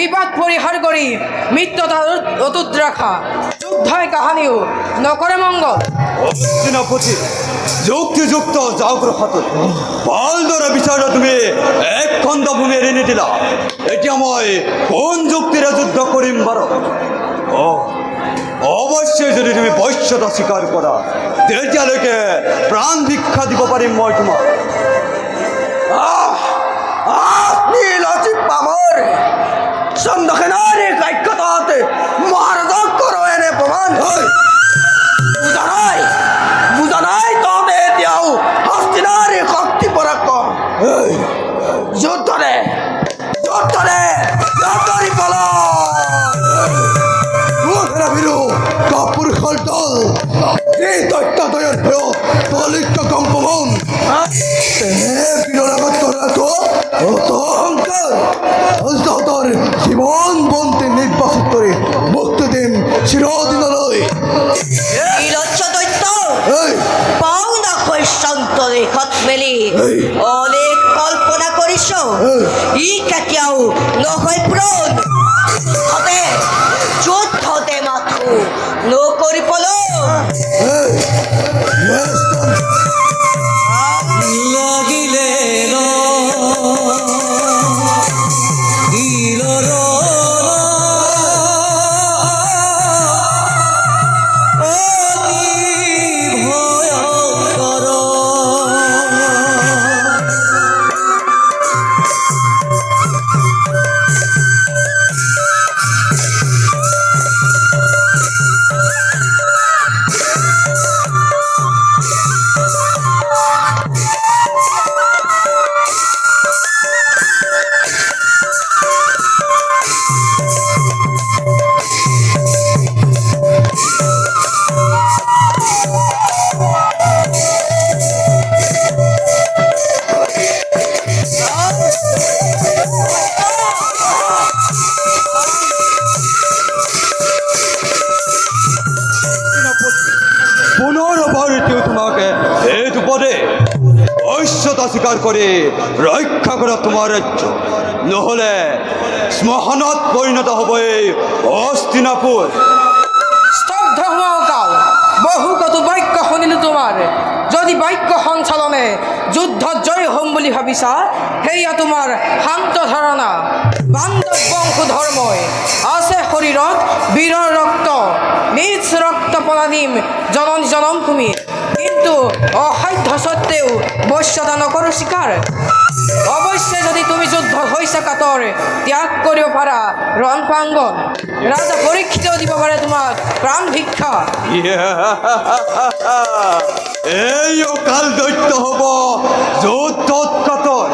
বিবাদ পরিহার করি মিত্রতা অটুট রাখা যুদ্ধয় কাহানিও নকরে মঙ্গল। সেনাপতি যুক্তিযুক্ত জাগ্রহত পাল দ্বারা বিচারে তুমি এক খন্দ ভূমি এনে দিলা, এটি আমায় কোন যুক্তিরে যুদ্ধ করিম বারো? ও অবশ্যই যদি তুমি বৈশ্যতা স্বীকার করা তেতিয়ালৈকে প্রাণ ভিক্ষা দিব পাৰিম মই তোমাক। পামৰ চন্দ্ৰসেনাৰী কাক্ষতাত মহাৰাজক কৰ এনে প্ৰমাণ হয় বুজা নাই তহঁতে এতিয়াও হস্তিনাৰী শক্তি পৰাক্ৰম যুদ্ধৰে কাপুৰুষৰ দল এই দৈত্যদয়ৰ ভয়ত তলিক্য কম্পমন বীৰৰ আগত কৰাটো অহংকাৰ। তহঁতৰ জীৱন বন্তি নিৰ্বাচিত কৰি মুক্তি দিম চিৰদিনলৈ। ৰেখত মেলি অনেক কল্পনা কৰিছ, ই কেতিয়াও নহয় পূৰণ। যুদ্ধতে মাথো নকৰিবলৈ লাগিলে তোমাকে এই পদে ঐশ্যতা স্বীকার করে রক্ষা করা তোমার রাজ্য, নহলে শ্মশানত পরিণত হবে হস্তিনাপুর। স্তব্ধ কাল বহু কত বাক্য শুনিলো তোমাৰ, যদি বাক্য সঞ্চালনে যুদ্ধ জয় হম বুলি ভাবিছা সেয়া তোমাৰ শান্ত ধাৰণা। বান্ধৱ বংশ ধৰ্মই আছে শৰীৰত বীৰৰ ৰক্ত, নিজ ৰক্ত পনা দিম জননী জনমভূমি, কিন্তু অসাধ্য সত্ত্বেও বশ্যতা নকৰো স্বীকাৰ। অৱশ্যে যদি তুমি যুদ্ধ হৈছা কাতৰ ত্যাগ কৰিব পাৰা ৰণ প্ৰাংগণ, ৰাজা পৰীক্ষিতেও দিব পাৰে তোমাক প্ৰাণ ভিক্ষা। এই অকাল দৈত্য হব যুদ্ধত কাতৰ।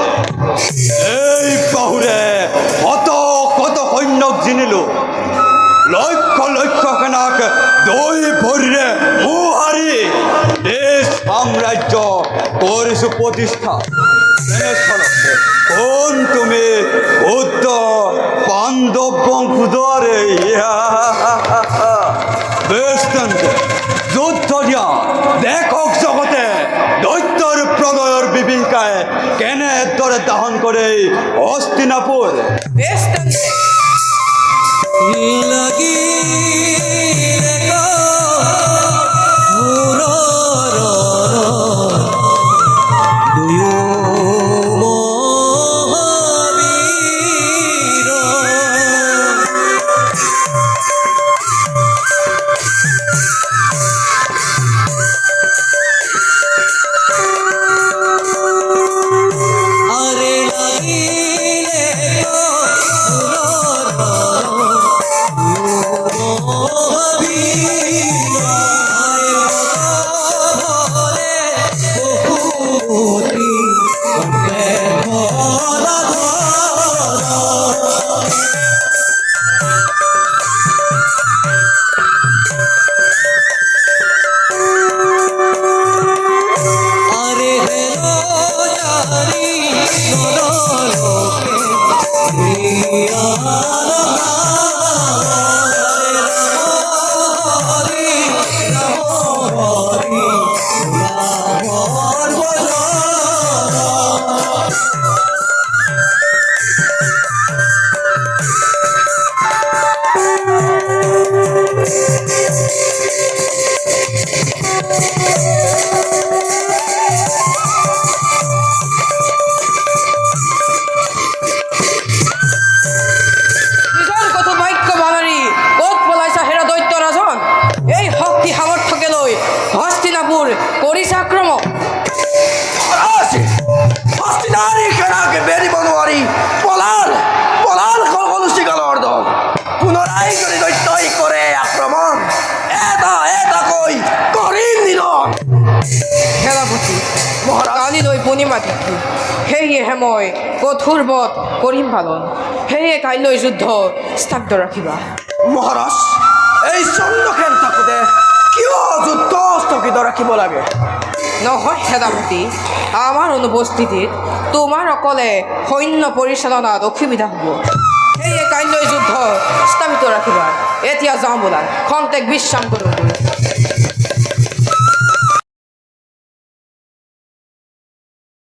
এই বাহুৰে কত সৈন্যক জিনিলো, লক্ষ লক্ষ সেনাক দুই ভৰিৰে মোহাৰি দেশ সাম্ৰাজ্য কৰিছো প্ৰতিষ্ঠা। কোন তুমি উদ্ধ পাণ্ডৱ বংশধৰে যুদ্ধ দিয়া দেখক জগতে দৈত্যৰ প্ৰলয়ৰ বিভীষিকাই কেনেদৰে দাহন কৰে হস্তিনাপুৰ। আরে লাগিলে মই কঠোৰ বধ কৰিম পালন সেয়ে কাইলৈ যুদ্ধ স্থগিত ৰাখিবা মহাৰাজ এই চন্দ্ৰসেন থাকোঁতে কিয় যুদ্ধ স্থগিত ৰাখিব লাগে নহয় সেনাপতি আমাৰ অনুপস্থিতিত তোমাৰ অকলে সৈন্য পৰিচালনাত অসুবিধা হ'ব সেয়ে কাইলৈ যুদ্ধ স্থগিত ৰাখিবা এতিয়া যাওঁ বোলা খন্তেক বিশ্ৰাম কৰোঁ